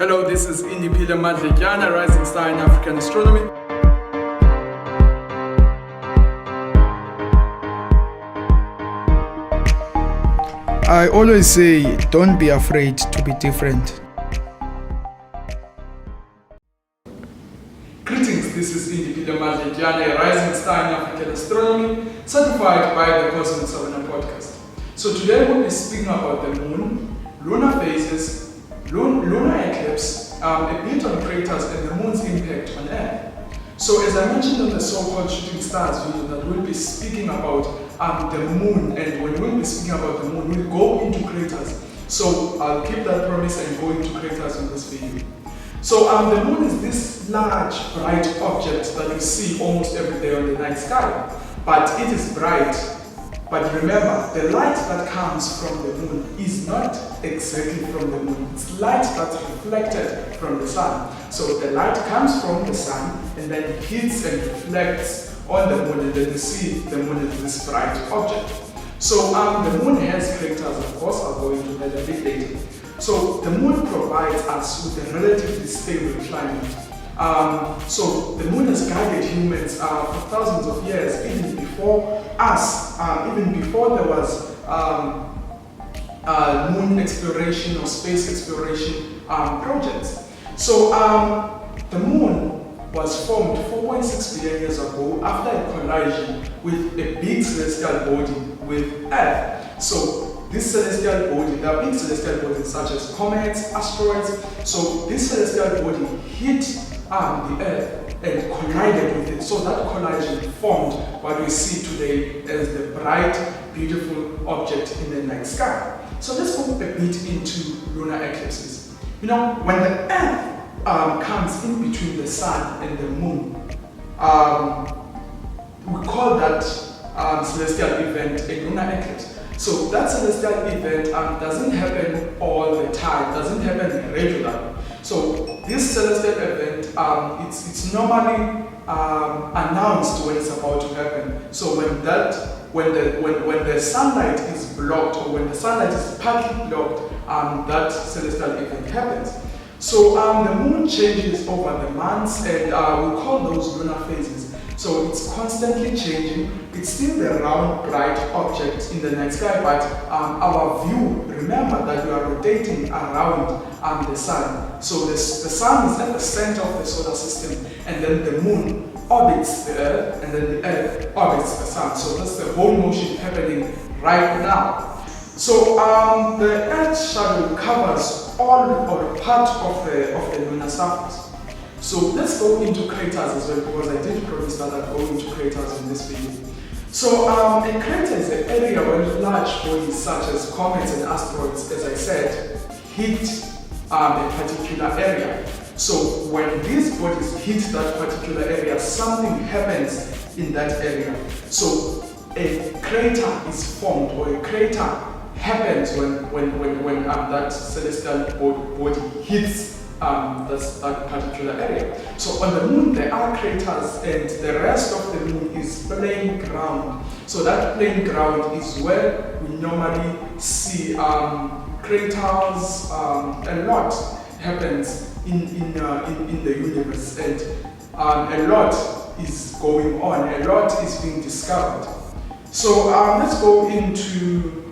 Hello, this is Indiphile Madletyana, rising star in African astronomy. I always say, don't be afraid to be different. Greetings, this is Indiphile Madletyana, a rising star in African astronomy, certified by the Cosmic Savannah podcast. So today we'll be speaking about the moon, lunar phases, lunar eclipse, a bit on craters and the moon's impact on Earth. So as I mentioned in the so-called shooting stars video, that we'll be speaking about the moon, and when we'll be speaking about the moon, we'll go into craters. So I'll keep that promise and go into craters in this video. So the moon is this large, bright object that you see almost every day on the night sky. But it is bright. But remember, the light that comes from the moon is not exactly from the moon. It's light that's reflected from the sun. So the light comes from the sun and then hits and reflects on the moon, and then you see the moon is this bright object. So the moon has craters, of course. I'll go into that a bit later. So the moon provides us with a relatively stable climate. So the moon has guided humans for thousands of years, even before us, even before there was moon exploration or space exploration projects. So the moon was formed 4.6 billion years ago after a collision with a big celestial body with Earth. So this celestial body, there are big celestial bodies such as comets, asteroids. So this celestial body hit the Earth and collided with it. So that collision formed what we see today as the bright, beautiful object in the night sky. So let's go a bit into lunar eclipses. You know, when the Earth comes in between the sun and the moon, we call that celestial event a lunar eclipse. So that celestial event doesn't happen all the time, doesn't happen regularly. So this celestial event, it's normally announced when it's about to happen. So when the sunlight is blocked, or when the sunlight is partly blocked, that celestial event happens. So the moon changes over the months, and we call those lunar phases. So it's constantly changing. It's still the round, bright object in the night sky, but our view, remember that we are rotating around the sun. So the sun is at the center of the solar system, and then the moon orbits the Earth, and then the Earth orbits the sun. So that's the whole motion happening right now. So the Earth's shadow covers all or part of the lunar surface. So let's go into craters as well, because I did promise that I'd go into craters in this video. So a crater is an area where large bodies such as comets and asteroids, as I said, hit a particular area. So when these bodies hit that particular area, something happens in that area. So a crater is formed, or a crater happens when that celestial body hits that particular area. So on the moon there are craters, and the rest of the moon is plain ground. So that plain ground is where we normally see craters. A lot happens in the universe, and a lot is going on, a lot is being discovered. So let's go into,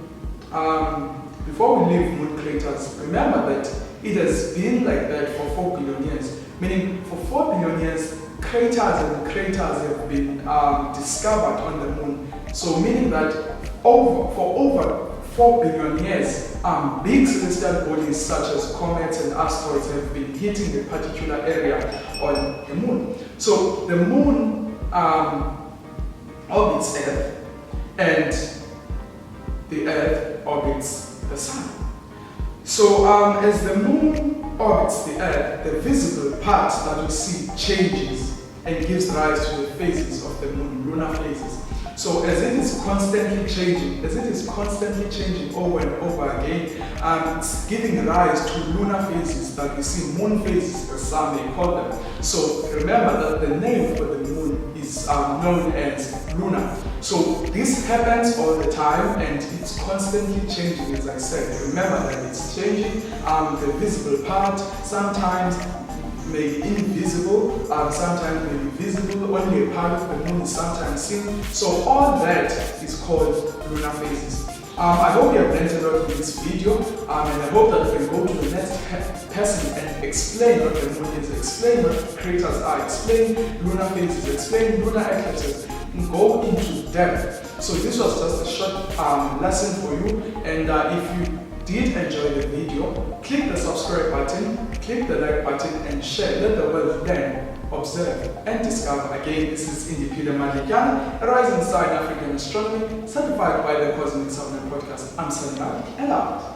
before we leave moon craters, remember that it has been like that for 4 billion years, meaning for 4 billion years, craters have been discovered on the moon. So meaning that for over 4 billion years, big celestial bodies such as comets and asteroids have been hitting a particular area on the moon. So the moon orbits Earth, and the Earth orbits the sun. So as the moon orbits the Earth, the visible part that we see changes and gives rise to the phases of the moon, lunar phases. So as it is constantly changing over and over again, it's giving rise to lunar phases that we see, moon phases as some may call them. So remember that the name for the moon is known as lunar. So this happens all the time and it's constantly changing, as I said. Remember that it's changing. The visible part sometimes may be invisible, sometimes may be visible, only a part of the moon is sometimes seen. So all that is called lunar phases. I hope you have learned a lot in this video, and I hope that we can go to the next person and explain what the moon is, explain what craters are, explain lunar phases, explain lunar eclipses, and go into depth. So this was just a short lesson for you, and if you did enjoy the video, click the subscribe button, click the like button and share. Let the world learn, observe and discover. Again, this is Indiphile Madletyana, a rising star in African astronomy, certified by the Cosmic Sound Podcast. I'm signing out and out.